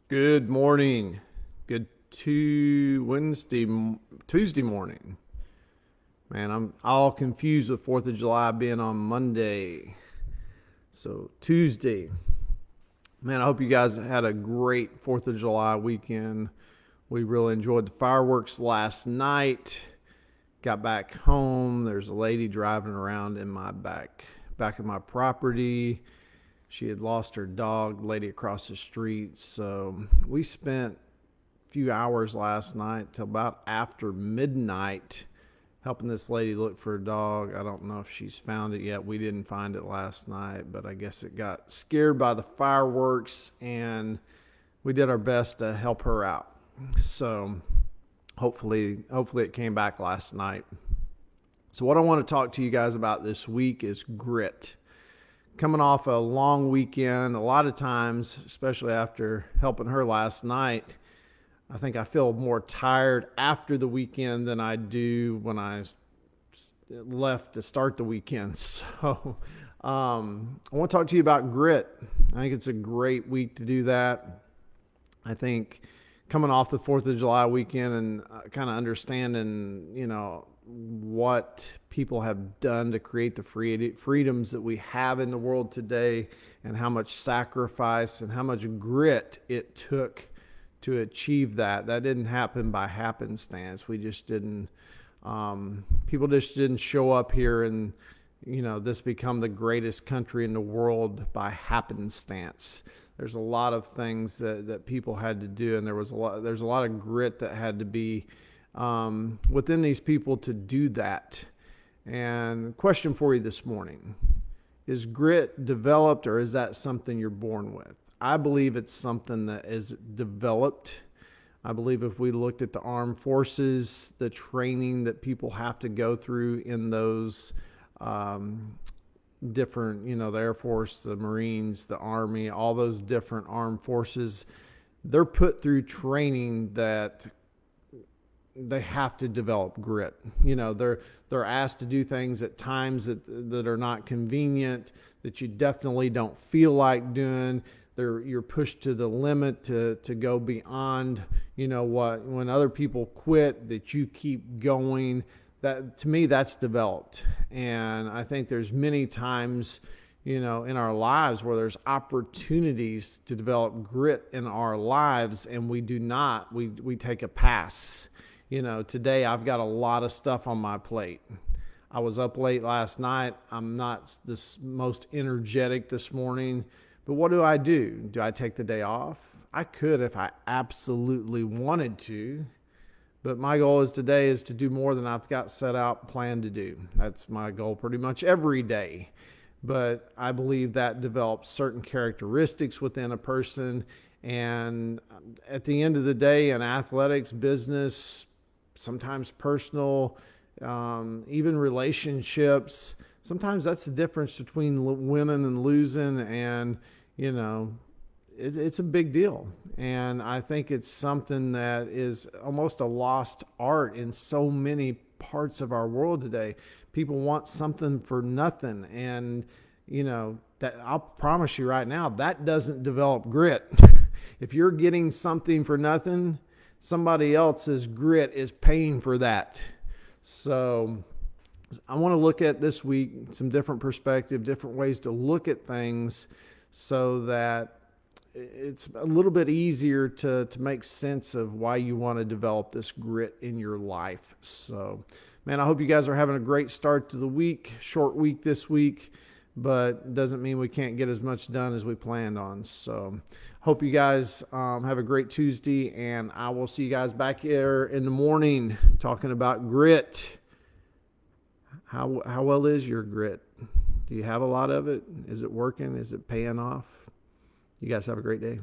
Good morning. Good Tuesday morning. Man, I'm all confused with 4th of July being on Monday. So, Tuesday. Man, I hope you guys had a great 4th of July weekend. We really enjoyed the fireworks last night. Got back home. There's a lady driving around in my back of my property. She had lost her dog, lady across the street. So we spent a few hours last night till about after midnight helping this lady look for her dog. I don't know if she's found it yet. We didn't find it last night, but I guess it got scared by the fireworks, and we did our best to help her out. So hopefully it came back last night. So what I want to talk to you guys about this week is grit. Coming off a long weekend, a lot of times, especially after helping her last night, I think I feel more tired after the weekend than I do when I left to start the weekend. So I want to talk to you about grit. I think it's a great week to do that. I think coming off the 4th of July weekend and kind of understanding, what people have done to create the freedoms that we have in the world today, and how much sacrifice and how much grit it took to achieve that. That didn't happen by happenstance. We just didn't, people just didn't show up here and, this become the greatest country in the world by happenstance. There's a lot of things that people had to do, and there's a lot of grit that had to be within these people to do that. And question for you this morning: is grit developed, or is that something you're born with? I believe it's something that is developed. I believe if we looked at the armed forces, the training that people have to go through in those different, the Air Force, the Marines, the Army, all those different armed forces, they're put through training that they have to develop grit. They're asked to do things at times that are not convenient, that you definitely don't feel like doing. You're pushed to the limit to go beyond, when other people quit, that you keep going. That, to me, that's developed. And I think there's many times, in our lives where there's opportunities to develop grit in our lives, and we do not. We take a pass. Today I've got a lot of stuff on my plate. I was up late last night. I'm not the most energetic this morning, but what do? Do I take the day off? I could if I absolutely wanted to, but my goal today is to do more than I've got set out planned to do. That's my goal pretty much every day. But I believe that develops certain characteristics within a person. And at the end of the day, in athletics, business, sometimes personal, even relationships, sometimes that's the difference between winning and losing. And, it's a big deal. And I think it's something that is almost a lost art in so many parts of our world today. People want something for nothing. And, that, I'll promise you right now, that doesn't develop grit. If you're getting something for nothing, somebody else's grit is paying for that. So I want to look at this week some different perspective, different ways to look at things, so that it's a little bit easier to make sense of why you want to develop this grit in your life. So, man, I hope you guys are having a great start to the week. Short week this week, but doesn't mean we can't get as much done as we planned on. So hope you guys have a great Tuesday, and I will see you guys back here in the morning talking about grit. How well is your grit? Do you have a lot of it? Is it working? Is it paying off? You guys have a great day.